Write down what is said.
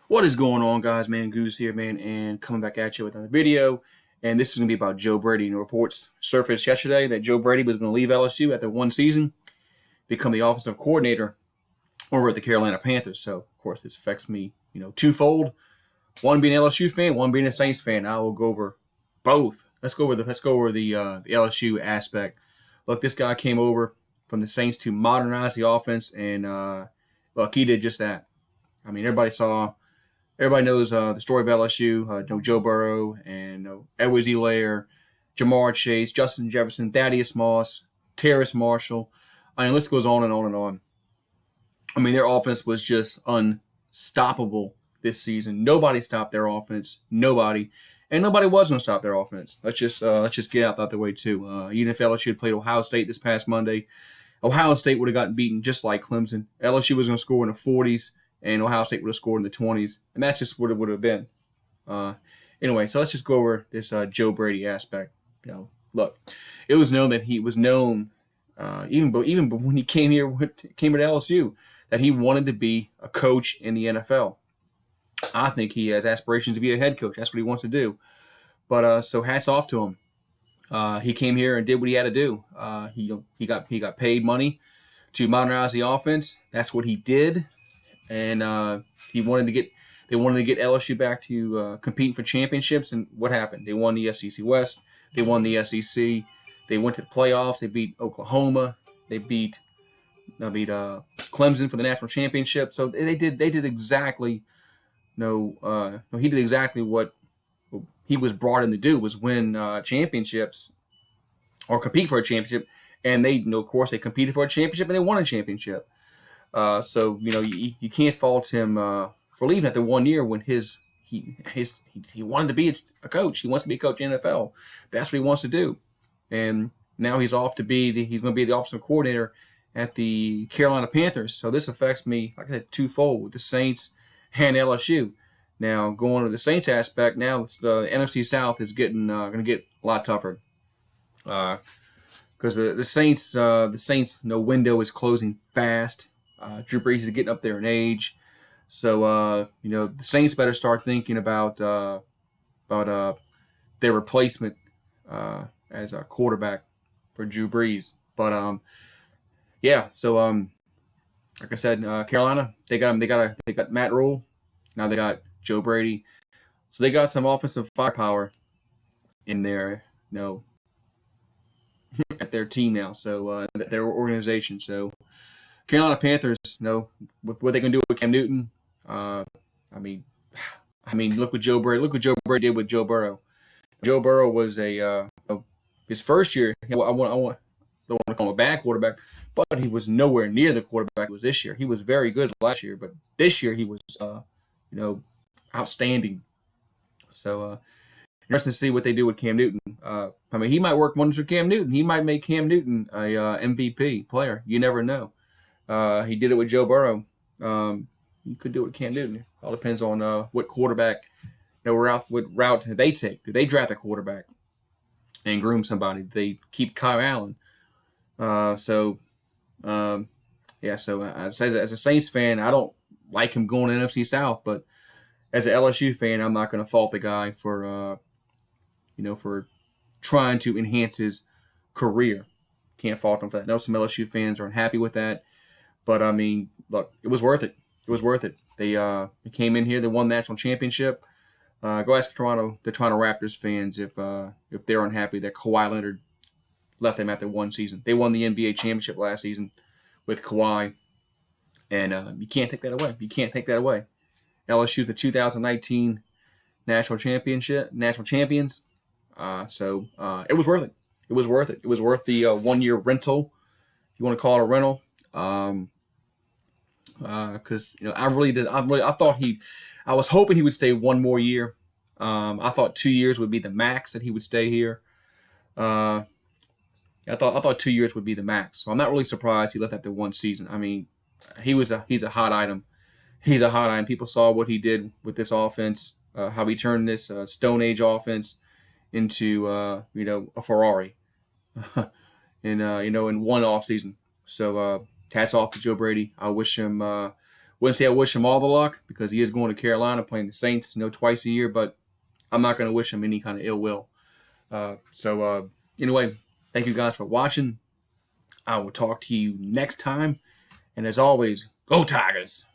What is going on, guys? Man, Goose here, man, and coming back at you with another video. And this is going to be about Joe Brady. And reports surfaced yesterday that Joe Brady was going to leave LSU after one season, become the offensive coordinator over at the Carolina Panthers. So, of course, this affects me, twofold. One being an LSU fan, one being a Saints fan. I will go over both. Let's go over the LSU aspect. Look, this guy came over from the Saints to modernize the offense, and look, he did just that. I mean, everybody knows the story of LSU. Joe Burrow and Edwards-Helaire, Jamar Chase, Justin Jefferson, Thaddeus Moss, Terrace Marshall. I mean, the list goes on and on and on. I mean, their offense was just unstoppable this season. Nobody stopped their offense. Nobody. And nobody was going to stop their offense. Let's just get out the way, too. Even if LSU had played Ohio State this past Monday, Ohio State would have gotten beaten just like Clemson. LSU was going to score in the 40s, and Ohio State would have scored in the 20s, and that's just what it would have been. Anyway, so let's just go over this Joe Brady aspect. Look, it was known that he was known even when he came to LSU that he wanted to be a coach in the NFL. I think he has aspirations to be a head coach. That's what he wants to do. But so hats off to him. He came here and did what he had to do. He got paid money to modernize the offense. That's what he did, and they wanted to get LSU back to competing for championships. And what happened? They won the SEC West. They won the SEC. They went to the playoffs. They beat Oklahoma. They beat Clemson for the national championship. So they did exactly. He did exactly what he was brought in to do, was win championships or compete for a championship. And of course, they competed for a championship and they won a championship. So you can't fault him for leaving after 1 year when he wanted to be a coach. He wants to be a coach in the NFL. That's what he wants to do. And now he's going to be the offensive coordinator at the Carolina Panthers. So this affects me, like I said, twofold with the Saints and LSU. Now going to the Saints aspect, now the NFC South is going to get a lot tougher because the Saints window is closing fast. Drew Brees is getting up there in age, so the Saints better start thinking about their replacement as a quarterback for Drew Brees. But like I said, Carolina, they got Matt Rule. Now they got Joe Brady, so they got some offensive firepower in their at their team now. So their organization. So Carolina Panthers, with what they can do with Cam Newton. I mean, look what Joe Brady did with Joe Burrow. Joe Burrow was his first year. I don't want to call him a bad quarterback, but he was nowhere near the quarterback he was this year. He was very good last year, but this year he was outstanding. So interesting to see what they do with Cam Newton. He might work wonders with Cam Newton. He might make Cam Newton a MVP player. You never know. He did it with Joe Burrow. You could do it with Cam Newton. It all depends on what quarterback, what route they take. Do they draft a quarterback and groom somebody? Do they keep Kyle Allen? So as a Saints fan, I don't like him going to NFC South, but as an LSU fan, I'm not going to fault the guy for trying to enhance his career. Can't fault him for that. I know some LSU fans are unhappy with that, but I mean, look, it was worth it. It was worth it. They came in here, they won the national championship. Go ask the Toronto Raptors fans if they're unhappy that Kawhi Leonard left them after one season. They won the NBA championship last season with Kawhi, and you can't take that away. You can't take that away. LSU, the 2019 national champions. So it was worth it. It was worth it. It was worth the 1 year rental. If you want to call it a rental. Because I was hoping he would stay one more year. I thought 2 years would be the max that he would stay here. I thought 2 years would be the max. So I'm not really surprised he left after one season. I mean, he's a hot item. He's a hot item. People saw what he did with this offense, how he turned this Stone Age offense into a Ferrari, in one off season. So hats off to Joe Brady. I wish him Wouldn't say I wish him all the luck because he is going to Carolina playing the Saints, twice a year, but I'm not going to wish him any kind of ill will. Anyway, thank you guys for watching. I will talk to you next time. And as always, go Tigers!